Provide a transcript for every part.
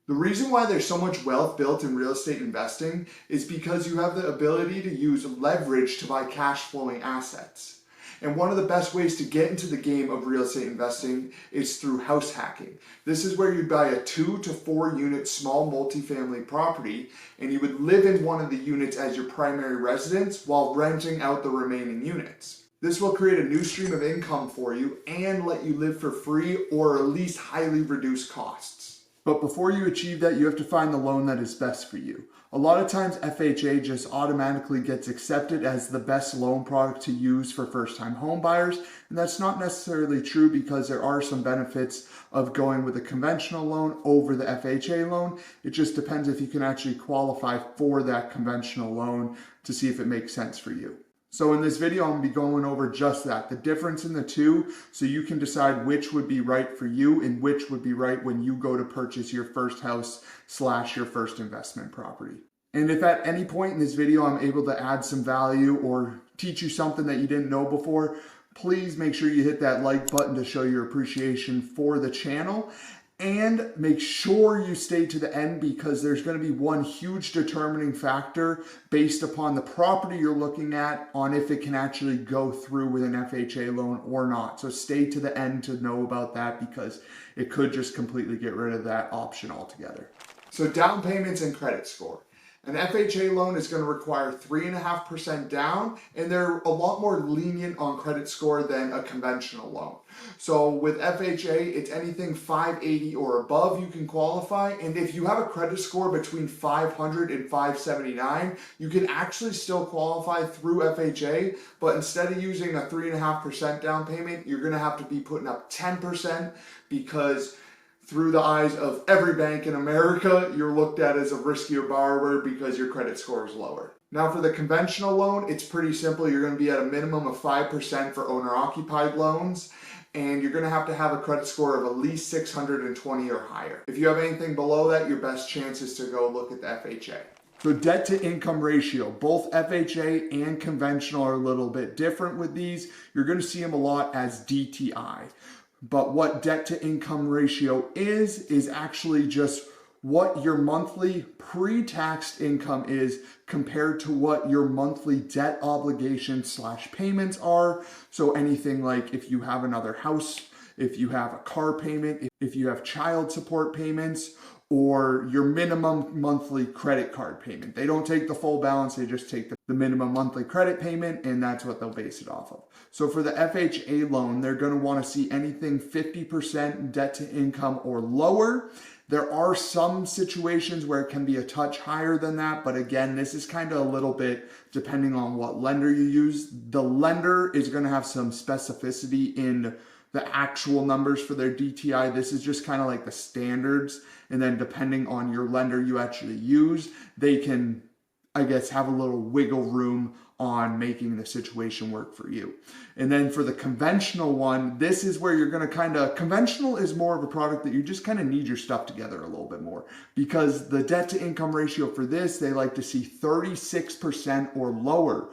The reason why there's so much wealth built in real estate investing is because you have the ability to use leverage to buy cash flowing assets. And one of the best ways to get into the game of real estate investing is through house hacking. This is where you buy a 2 to 4 unit small multifamily property and you would live in one of the units as your primary residence while renting out the remaining units. This will create a new stream of income for you and let you live for free or at least highly reduced costs. But before you achieve that, you have to find the loan that is best for you. A lot of times FHA just automatically gets accepted as the best loan product to use for first-time home buyers, and that's not necessarily true because there are some benefits of going with a conventional loan over the FHA loan. It just depends if you can actually qualify for that conventional loan to see if it makes sense for you. So in this video, I'm going to be going over just that, the difference in the two, so you can decide which would be right for you and which would be right when you go to purchase your first house / your first investment property. And if at any point in this video I'm able to add some value or teach you something that you didn't know before, please make sure you hit that like button to show your appreciation for the channel. And make sure you stay to the end because there's going to be one huge determining factor based upon the property you're looking at on if it can actually go through with an FHA loan or not. So stay to the end to know about that because it could just completely get rid of that option altogether. So down payments and credit score. An FHA loan is going to require 3.5% down, and they're a lot more lenient on credit score than a conventional loan. So with FHA, it's anything 580 or above you can qualify, and if you have a credit score between 500 and 579, you can actually still qualify through FHA, but instead of using a 3.5% down payment, you're going to have to be putting up 10% because through the eyes of every bank in America, you're looked at as a riskier borrower because your credit score is lower. Now for the conventional loan, it's pretty simple. You're going to be at a minimum of 5% for owner-occupied loans, and you're going to have a credit score of at least 620 or higher. If you have anything below that, your best chance is to go look at the FHA. So debt to income ratio, both FHA and conventional are a little bit different with these. You're going to see them a lot as DTI. But what debt to income ratio is actually just what your monthly pre-taxed income is compared to what your monthly debt obligations / payments are. So anything like if you have another house, if you have a car payment, if you have child support payments, or your minimum monthly credit card payment. They don't take the full balance, they just take the minimum monthly credit payment, and that's what they'll base it off of. So for the FHA loan, they're going to want to see anything 50% debt to income or lower. There are some situations where it can be a touch higher than that, but again, this is kind of a little bit depending on what lender you use. The lender is going to have some specificity in the actual numbers for their DTI. This is just kind of like the standards. And then depending on your lender you actually use, they can, I guess, have a little wiggle room on making the situation work for you. And then for the conventional one, this is where you're going to conventional is more of a product that you just kind of need your stuff together a little bit more because the debt to income ratio for this, they like to see 36% or lower.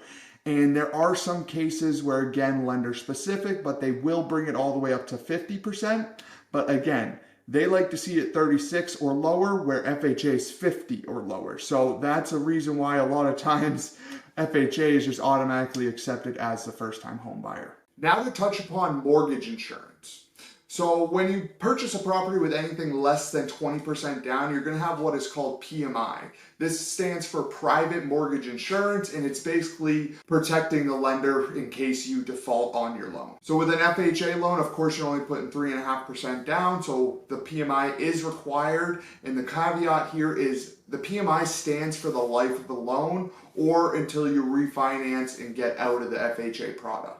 And there are some cases where, again, lender specific, but they will bring it all the way up to 50%. But again, they like to see it 36 or lower, where FHA is 50 or lower. So that's a reason why a lot of times FHA is just automatically accepted as the first-time home buyer. Now to touch upon mortgage insurance. So when you purchase a property with anything less than 20% down, you're going to have what is called PMI. This stands for private mortgage insurance, and it's basically protecting the lender in case you default on your loan. So with an FHA loan, of course, you're only putting 3.5% down, so the PMI is required. And the caveat here is the PMI stands for the life of the loan or until you refinance and get out of the FHA product.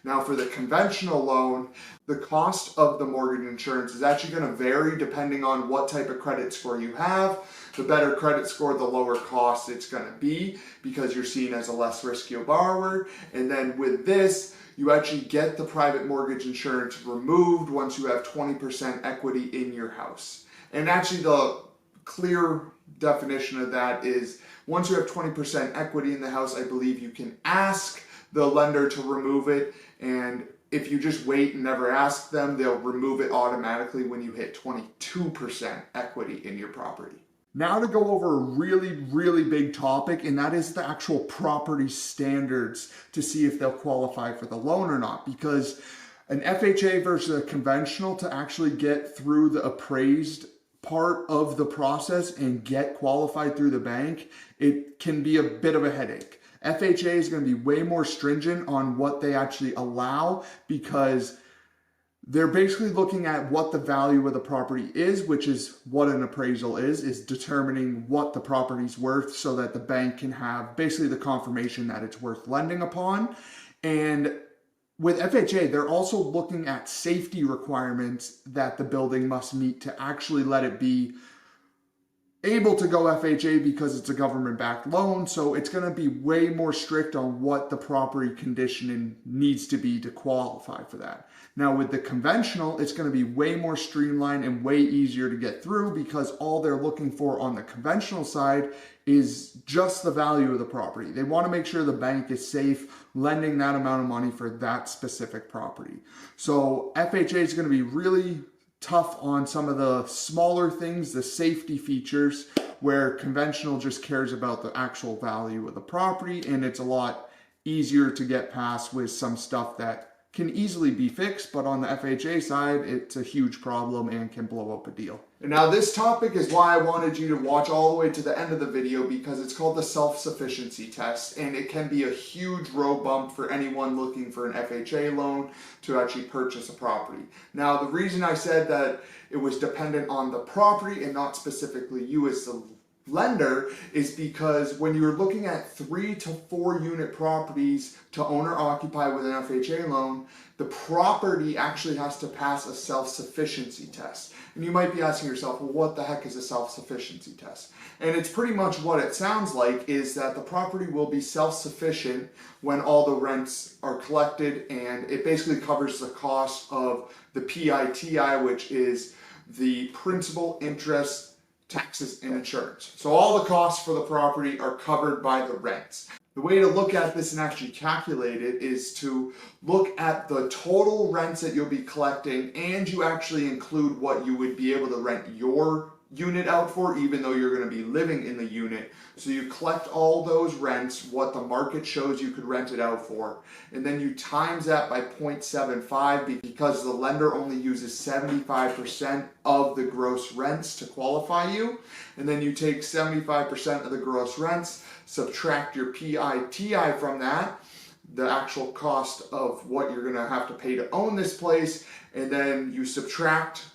Now for the conventional loan, the cost of the mortgage insurance is actually going to vary depending on what type of credit score you have. The better credit score, the lower cost it's going to be because you're seen as a less risky borrower. And then with this, you actually get the private mortgage insurance removed once you have 20% equity in your house. And actually the clear definition of that is once you have 20% equity in the house, I believe you can ask the lender to remove it, and if you just wait and never ask them, they'll remove it automatically when you hit 22% equity in your property. Now to go over a really big topic, and that is the actual property standards to see if they'll qualify for the loan or not. Because an FHA versus a conventional, to actually get through the appraised part of the process and get qualified through the bank, it can be a bit of a headache. FHA is going to be way more stringent on what they actually allow, because they're basically looking at what the value of the property is, which is what an appraisal is determining what the property's worth so that the bank can have basically the confirmation that it's worth lending upon. And with FHA, they're also looking at safety requirements that the building must meet to actually let it be able to go FHA, because it's a government-backed loan. So it's going to be way more strict on what the property conditioning needs to be to qualify for that. Now with the conventional, it's going to be way more streamlined and way easier to get through, because all they're looking for on the conventional side is just the value of the property. They want to make sure the bank is safe lending that amount of money for that specific property. So FHA is going to be really tough on some of the smaller things, the safety features, where conventional just cares about the actual value of the property, and it's a lot easier to get past with some stuff that can easily be fixed, but on the FHA side, it's a huge problem and can blow up a deal. And now this topic is why I wanted you to watch all the way to the end of the video, because it's called the self-sufficiency test, and it can be a huge road bump for anyone looking for an FHA loan to actually purchase a property. Now, the reason I said that it was dependent on the property and not specifically you as the lender is because when you're looking at 3 to 4 unit properties to own or occupy with an FHA loan, the property actually has to pass a self-sufficiency test. And you might be asking yourself, well, what the heck is a self-sufficiency test? And it's pretty much what it sounds like, is that the property will be self-sufficient when all the rents are collected, and it basically covers the cost of the PITI, which is the principal, interest, taxes, and insurance. So all the costs for the property are covered by the rents. The way to look at this and actually calculate it is to look at the total rents that you'll be collecting, and you actually include what you would be able to rent your unit out for, even though you're going to be living in the unit. So you collect all those rents, what the market shows you could rent it out for, and then you times that by 0.75, because the lender only uses 75% of the gross rents to qualify you. And then you take 75% of the gross rents, subtract your PITI from that, the actual cost of what you're going to have to pay to own this place, and then you subtract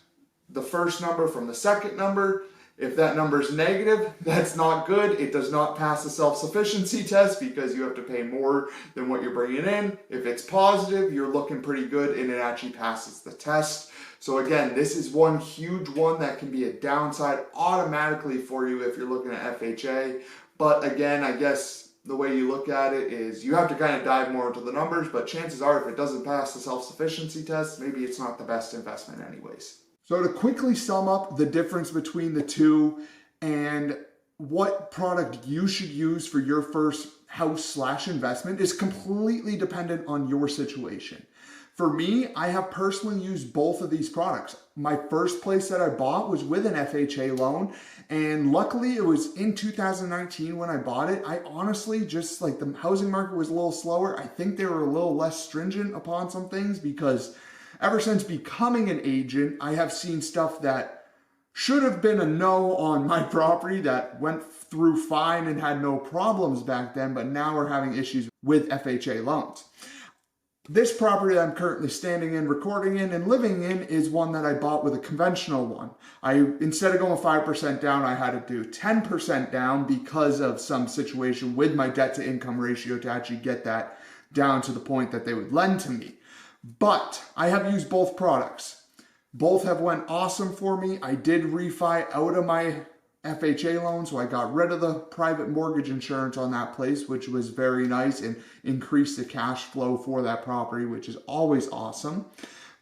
the first number from the second number. If that number is negative, that's not good. It does not pass the self-sufficiency test, because you have to pay more than what you're bringing in. If it's positive, you're looking pretty good and it actually passes the test. So again, this is one huge one that can be a downside automatically for you if you're looking at FHA. But again, I guess the way you look at it is you have to kind of dive more into the numbers, but chances are if it doesn't pass the self-sufficiency test, maybe it's not the best investment anyways. So to quickly sum up the difference between the two and what product you should use for your first house/investment is completely dependent on your situation. For me, I have personally used both of these products. My first place that I bought was with an FHA loan, and luckily it was in 2019 when I bought it. I honestly just, like, the housing market was a little slower. I think they were a little less stringent upon some things, because ever since becoming an agent, I have seen stuff that should have been a no on my property that went through fine and had no problems back then, but now we're having issues with FHA loans. This property that I'm currently standing in, recording in, and living in is one that I bought with a conventional one. Instead of going 5% down, I had to do 10% down because of some situation with my debt to income ratio to actually get that down to the point that they would lend to me. But I have used both products. Both have went awesome for me. I did refi out of my FHA loan, so I got rid of the private mortgage insurance on that place, which was very nice and increased the cash flow for that property, which is always awesome.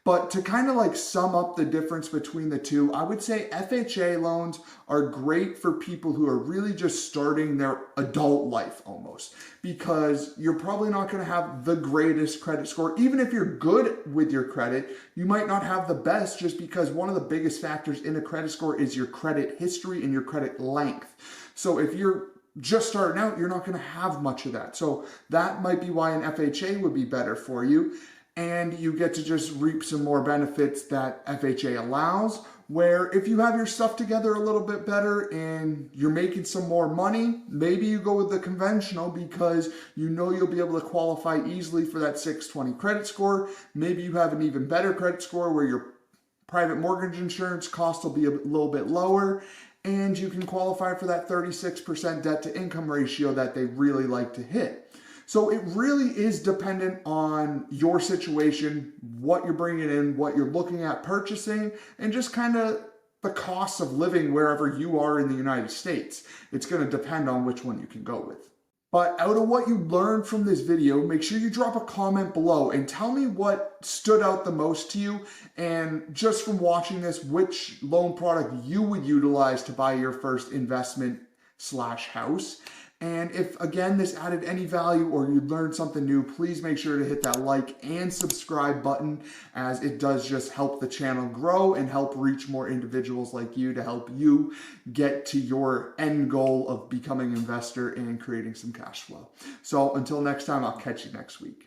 But to kind of like sum up the difference between the two, I would say FHA loans are great for people who are really just starting their adult life almost, because you're probably not going to have the greatest credit score. Even if you're good with your credit, you might not have the best, just because one of the biggest factors in a credit score is your credit history and your credit length. So if you're just starting out, you're not going to have much of that. So that might be why an FHA would be better for you. And you get to just reap some more benefits that FHA allows, where if you have your stuff together a little bit better and you're making some more money, maybe you go with the conventional because you know you'll be able to qualify easily for that 620 credit score. Maybe you have an even better credit score where your private mortgage insurance cost will be a little bit lower, and you can qualify for that 36% debt to income ratio that they really like to hit. So it really is dependent on your situation, what you're bringing in, what you're looking at purchasing, and just kind of the cost of living wherever you are in the United States. It's going to depend on which one you can go with. But out of what you learned from this video, make sure you drop a comment below and tell me what stood out the most to you, and just from watching this, which loan product you would utilize to buy your first investment/house. And if, again, this added any value or you learned something new, please make sure to hit that like and subscribe button, as it does just help the channel grow and help reach more individuals like you to help you get to your end goal of becoming an investor and creating some cash flow. So until next time, I'll catch you next week.